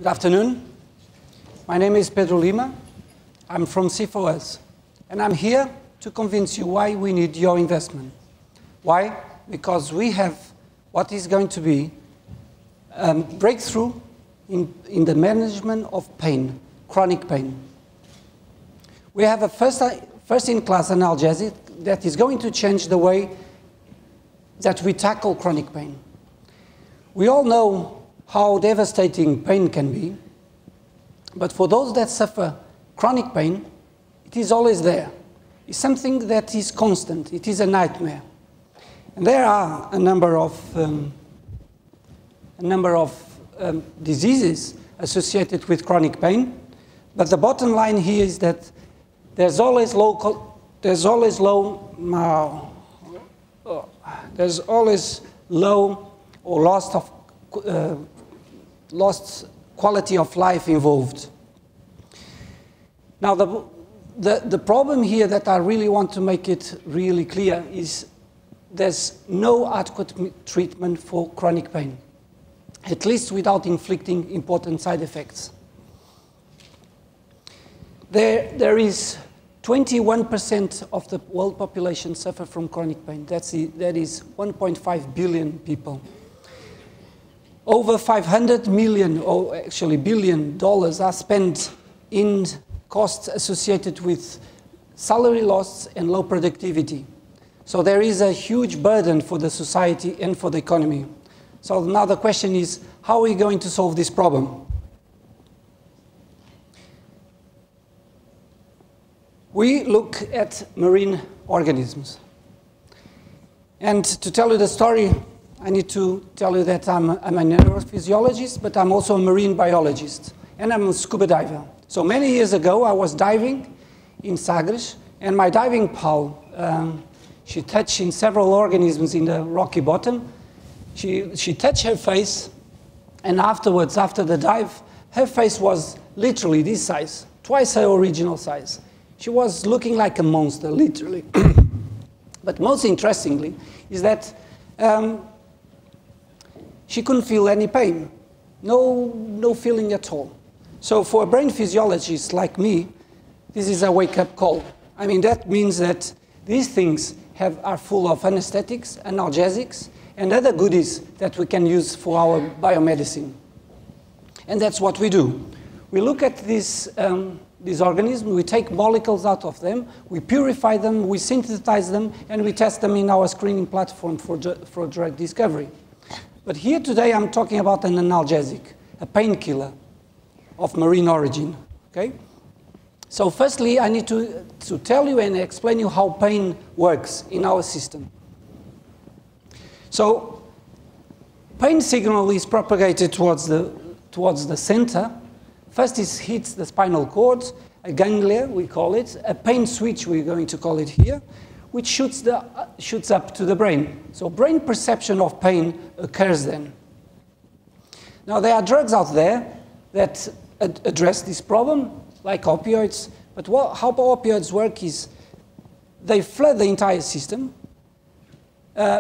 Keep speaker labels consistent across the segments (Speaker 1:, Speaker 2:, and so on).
Speaker 1: Good afternoon. My name is Pedro Lima. I'm from Sea4Us. And I'm here to convince you why we need your investment. Why? Because we have what is going to be a breakthrough in the management of pain, chronic pain. We have a first-in-class analgesic that is going to change the way that we tackle chronic pain. We all know how devastating pain can be, but for those that suffer chronic pain, it is always there. It's something that is constant. It is a nightmare. And there are a number of diseases associated with chronic pain, but the bottom line here is that there's always low or lost quality of life involved. Now, the problem here that I really want to make it really clear is there's no adequate treatment for chronic pain, at least without inflicting important side effects. There is 21% of the world population suffer from chronic pain. That is 1.5 billion people. Over 500 million, or actually $1 billion, are spent in costs associated with salary loss and low productivity. So there is a huge burden for the society and for the economy. So now the question is, how are we going to solve this problem? We look at marine organisms. And to tell you the story, I need to tell you that I'm a neurophysiologist, but I'm also a marine biologist, and I'm a scuba diver. So many years ago, I was diving in Sagres, and my diving pal, she touched in several organisms in the rocky bottom. She touched her face, and afterwards, after the dive, her face was literally this size, twice her original size. She was looking like a monster, literally. But most interestingly is that she couldn't feel any pain, no feeling at all. So for a brain physiologist like me, this is a wake-up call. I mean, that means that these things are full of anesthetics, analgesics, and other goodies that we can use for our biomedicine. And that's what we do. We look at these organisms, we take molecules out of them, we purify them, we synthesize them, and we test them in our screening platform for drug discovery. But here today I'm talking about an analgesic, a painkiller of marine origin. Okay? So firstly, I need to tell you and explain you how pain works in our system. So pain signal is propagated towards the center. First it hits the spinal cord, a ganglia, we call it, a pain switch, we're going to call it here, which shoots up to the brain. So brain perception of pain occurs then. Now there are drugs out there that address this problem, like opioids, but how opioids work is they flood the entire system,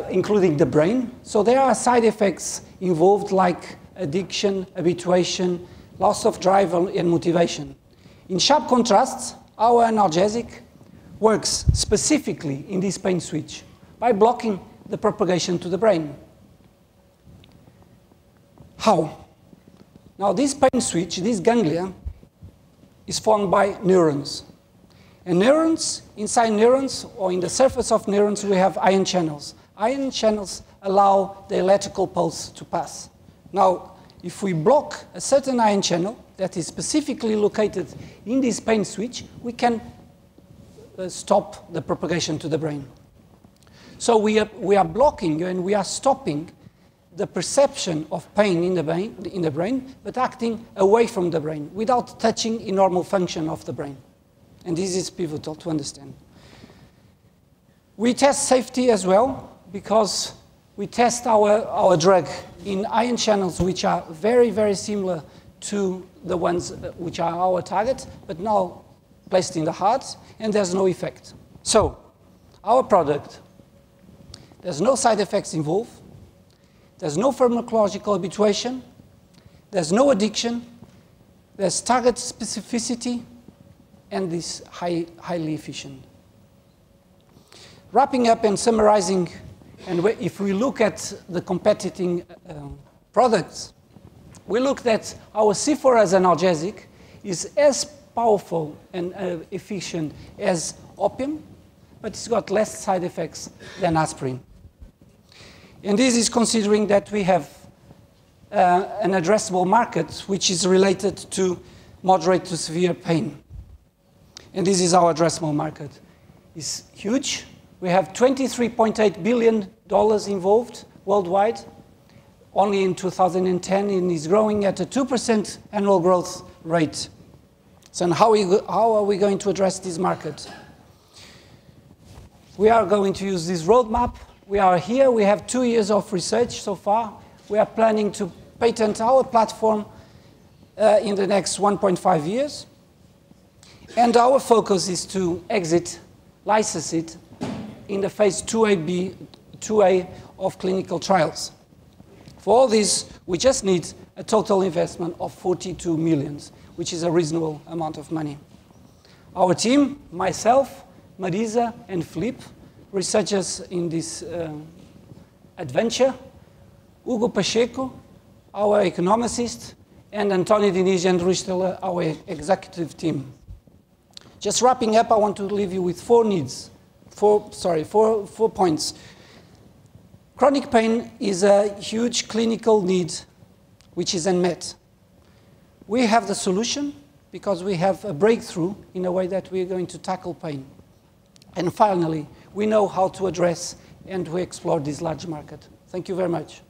Speaker 1: including the brain. So there are side effects involved like addiction, habituation, loss of drive and motivation. In sharp contrast, our analgesic works specifically in this pain switch by blocking the propagation to the brain. How? Now this pain switch, this ganglia, is formed by neurons. And neurons, inside neurons, or in the surface of neurons, we have ion channels. Ion channels allow the electrical pulse to pass. Now, if we block a certain ion channel that is specifically located in this pain switch, we can stop the propagation to the brain. So we are blocking and we are stopping the perception of pain in the brain, but acting away from the brain, without touching a normal function of the brain. And this is pivotal to understand. We test safety as well, because we test our drug in ion channels which are very, very similar to the ones which are our target, but now placed in the heart, and there's no effect. So, our product, there's no side effects involved, there's no pharmacological habituation, there's no addiction, There's target specificity, and this highly efficient. Wrapping up and summarizing, and if we look at the competing products, we looked at our Sea4Us analgesic is as powerful and efficient as opium, but it's got less side effects than aspirin. And this is considering that we have an addressable market which is related to moderate to severe pain. And this is our addressable market. It's huge. We have $23.8 billion involved worldwide, only in 2010, and is growing at a 2% annual growth rate. So how are we going to address this market? We are going to use this roadmap. We are here. We have 2 years of research so far. We are planning to patent our platform in the next 1.5 years. And our focus is to license it in the phase 2A of clinical trials. For all this, we just need a total investment of 42 million, which is a reasonable amount of money. Our team, myself, Marisa, and Philippe, researchers in this adventure, Hugo Pacheco, our economist, and Antonio Diniz and Risteler, our executive team. Just wrapping up, I want to leave you with four points. Chronic pain is a huge clinical need which is unmet. We have the solution because we have a breakthrough in a way that we are going to tackle pain. And finally, we know how to address and to explore this large market. Thank you very much.